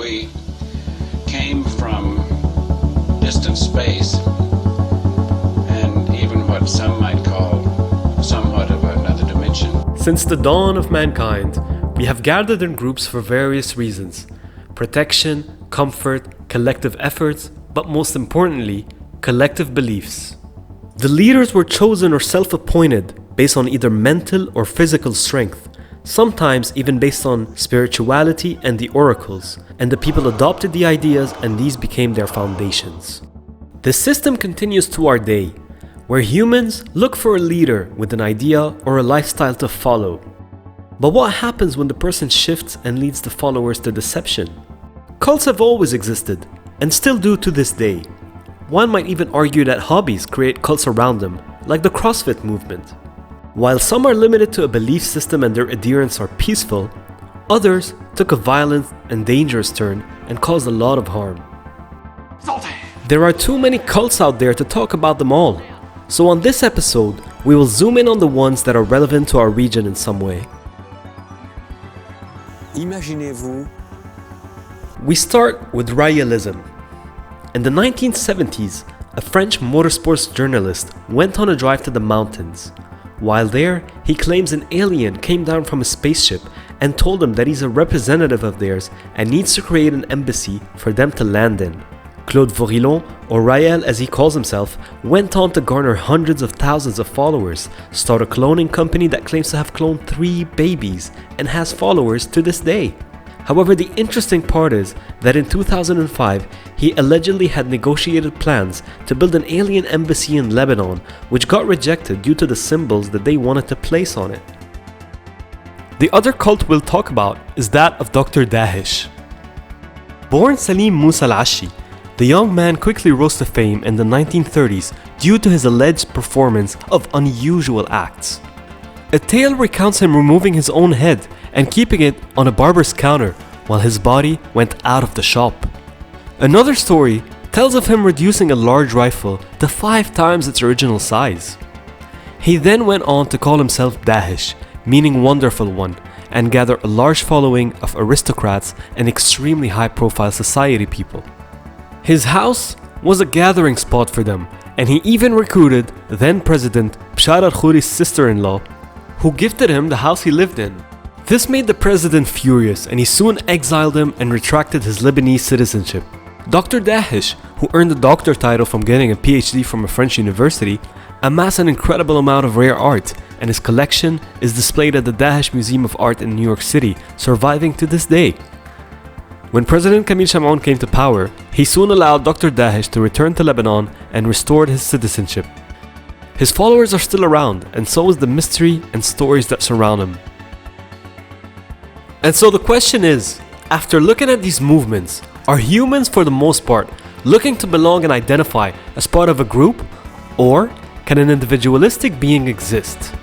we came from distant space and even what some might call somewhat of another dimension. Since the dawn of mankind, we have gathered in groups for various reasons: protection, comfort, collective efforts, but most importantly, collective beliefs. The leaders were chosen or self-appointed based on either mental or physical strength, sometimes even based on spirituality and the oracles, and the people adopted the ideas and these became their foundations. This system continues to our day, where humans look for a leader with an idea or a lifestyle to follow. But what happens when the person shifts and leads the followers to deception? Cults have always existed, and still do to this day. One might even argue that hobbies create cults around them, like the CrossFit movement. While some are limited to a belief system and their adherents are peaceful, others took a violent and dangerous turn and caused a lot of harm. There are too many cults out there to talk about them all, so on this episode, we will zoom in on the ones that are relevant to our region in some way. Imaginez-vous. We start with Raëlism. In the 1970s, a French motorsports journalist went on a drive to the mountains. While there, he claims an alien came down from a spaceship and told him that he's a representative of theirs and needs to create an embassy for them to land in. Claude Vorilhon, or Raël as he calls himself, went on to garner hundreds of thousands of followers, start a cloning company that claims to have cloned 3 babies, and has followers to this day. However, the interesting part is that in 2005, he allegedly had negotiated plans to build an alien embassy in Lebanon, which got rejected due to the symbols that they wanted to place on it. The other cult we'll talk about is that of Dr. Dahish. Born Salim Musa al-Ashi, the young man quickly rose to fame in the 1930s due to his alleged performance of unusual acts. A tale recounts him removing his own head and keeping it on a barber's counter while his body went out of the shop. Another story tells of him reducing a large rifle to 5 times its original size. He then went on to call himself Dahish, meaning wonderful one, and gather a large following of aristocrats and extremely high-profile society people. His house was a gathering spot for them, and he even recruited then-President Bashar al-Khoury's sister-in-law, who gifted him the house he lived in. This made the president furious, and he soon exiled him and retracted his Lebanese citizenship. Dr. Dahish, who earned the doctor title from getting a PhD from a French university, amassed an incredible amount of rare art, and his collection is displayed at the Dahish Museum of Art in New York City, surviving to this day. When President Camille Chamoun came to power, he soon allowed Dr. Dahish to return to Lebanon and restored his citizenship. His followers are still around, and so is the mystery and stories that surround him. And so the question is, after looking at these movements, are humans for the most part looking to belong and identify as part of a group, or can an individualistic being exist?